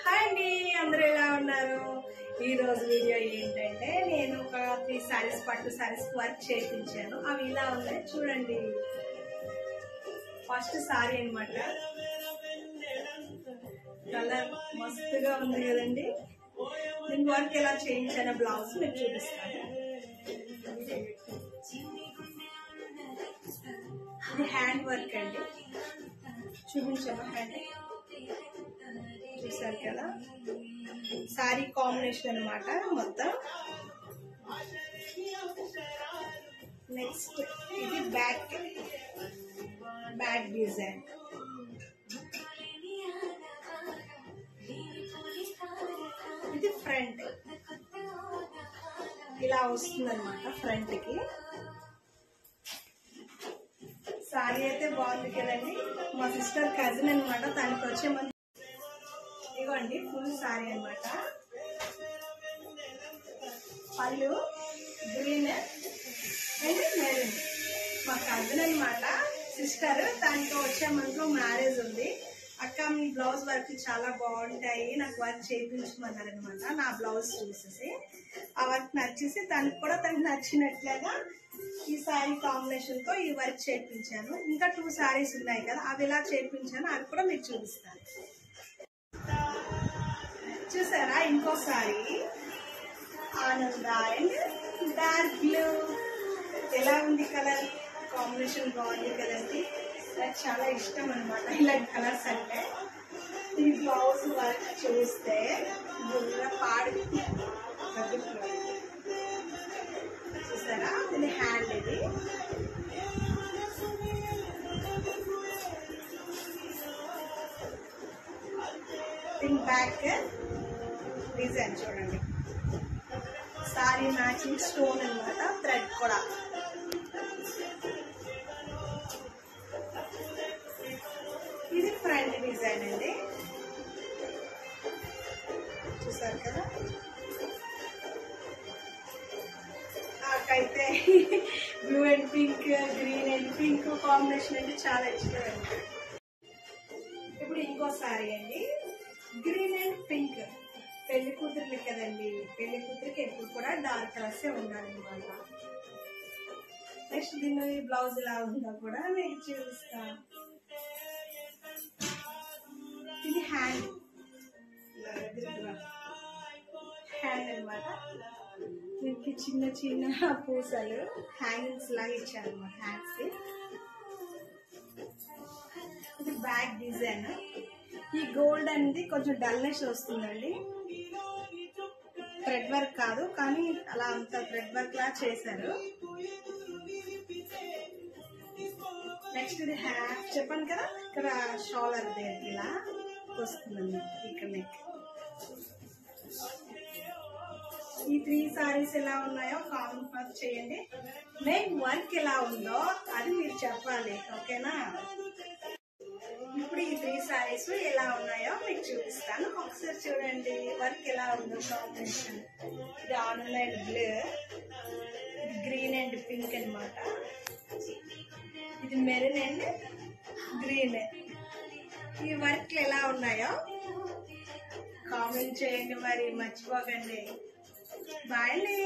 Hi అండి, అందరూ ఎలా ఉన్నారు? ఈ రోజు వీడియో ఏంటంటే నేను ఒక 3 సారీస్ పట్టు సారీస్ వర్క్ చేయించాను. అవి ఇలా ఉన్నాయి చూడండి. ఫస్ట్ సారీ అన్నమాట. కలర్ మస్తుగా ఉంది కదండి. నేను వర్క్ ఎలా చేయించాను బ్లౌజ్ మీకు చూపిస్తాను. ఇది హ్యాండ్ వర్క్ అండి, చూపించాము. హ్యాండ్ చూసారు కదా, సారీ కాంబినేషన్ అన్నమాట మొత్తం. నెక్స్ట్ ఇది బ్యాక్ డిజైన్. ఇది ఫ్రంట్ ఇలా వస్తుంది అనమాట. ఫ్రంట్ కి సారీ అయితే బాగుంది కదండి. మా సిస్టర్ కజిన్ అనమాట, తనకి వచ్చే మంది ఇవ్వండి. ఫుల్ సారీ అనమాట. పళ్ళు గ్రీన్ అండ్ మెరూన్. మా కజిన్ అనమాట, సిస్టర్. దానికి వచ్చే మంత్ లో మ్యారేజ్ ఉంది. అక్క మీ బ్లౌజ్ వర్క్ చాలా బాగుంటాయి, నాకు వర్క్ చేయించమన్నారు అనమాట. నా బ్లౌజ్ చూసేసి ఆ వర్క్ నచ్చేసి తనకు నచ్చినట్లుగా ఈ సారీ కాంబినేషన్ తో ఈ వర్క్ చేయించాను. ఇంకా 2 సారీస్ ఉన్నాయి కదా, అవి ఎలా చేయించాను అది కూడా మీకు చూపిస్తాను. చూసారా, ఇంకో సారీ ఆనంద అండ్ డార్క్ బ్లూ. ఎలా ఉంది కలర్ కాంబినేషన్? బాగుంది కదండి. నాకు చాలా ఇష్టం అనమాట ఇలాంటి కలర్స్ అంటే. ఈ బ్లౌజ్ వర్క్ చూస్తే పాడి చూసారా, ఇది హ్యాండ్. ఇది దీని బ్యాక్ డిజైన్ చూడండి. సారీ మ్యాచింగ్ స్టోన్ అనమాట, థ్రెడ్ కూడా. ఇది ఫ్రంట్ డిజైన్ అండి, చూసారు కదా. నాకైతే blue and pink, green and pink combination అంటే చాలా ఇష్టం అండి. ఇప్పుడు ఇంకో సారీ అండి, గ్రీన్ అండ్ పింక్. పెళ్లి కూతురులు కదండి, పెళ్లి కూతురికి ఎప్పుడు కూడా డార్క్ కలర్స్ ఉండాలన్నమాట. నెక్స్ట్ దీని బ్లౌజ్ ఎలా ఉందో కూడా మీకు చూపిస్తా. ఇది హ్యాండ్ అనమాట. దీనికి చిన్న చిన్న పూసలు హ్యాంగింగ్స్ లాగా ఇచ్చారనమాట హ్యాండ్స్ కి. ఇది బ్యాక్ డిజైన్. ఈ గోల్డ్ అనేది కొంచెం డల్నెస్ వస్తుందండి. థ్రెడ్ వర్క్ కాదు, కానీ అలా అంత థ్రెడ్ వర్క్ లా చేశారు. నెక్స్ట్ ఇది హ్యాండ్ చెప్పాను కదా, ఇక్కడ షోల్డర్ దగ్గర ఇలా వస్తుందండి, ఇక్కడ నెక్. ఈ 3 సారీస్ ఎలా ఉన్నాయో కామెంట్ చేయండి. మెయిన్ వర్క్ ఎలా ఉందో అది మీరు చెప్పాలి, ఓకేనా? ఇప్పుడు ఈ 3 సారీస్ ఎలా ఉన్నాయో మీకు చూపిస్తాను. ఒకసారి చూడండి వర్క్ ఎలా ఉందో కాంబినేషన్. ఇది ఆన్లైన్ బ్లూ, ఇది గ్రీన్ అండ్ పింక్ అనమాట. ఇది మెరూన్ అండ్ గ్రీన్. ఈ వర్క్ ఎలా ఉన్నాయో కామెంట్ చేయండి, మరి మర్చిపోకండి. బాయ్ అండి.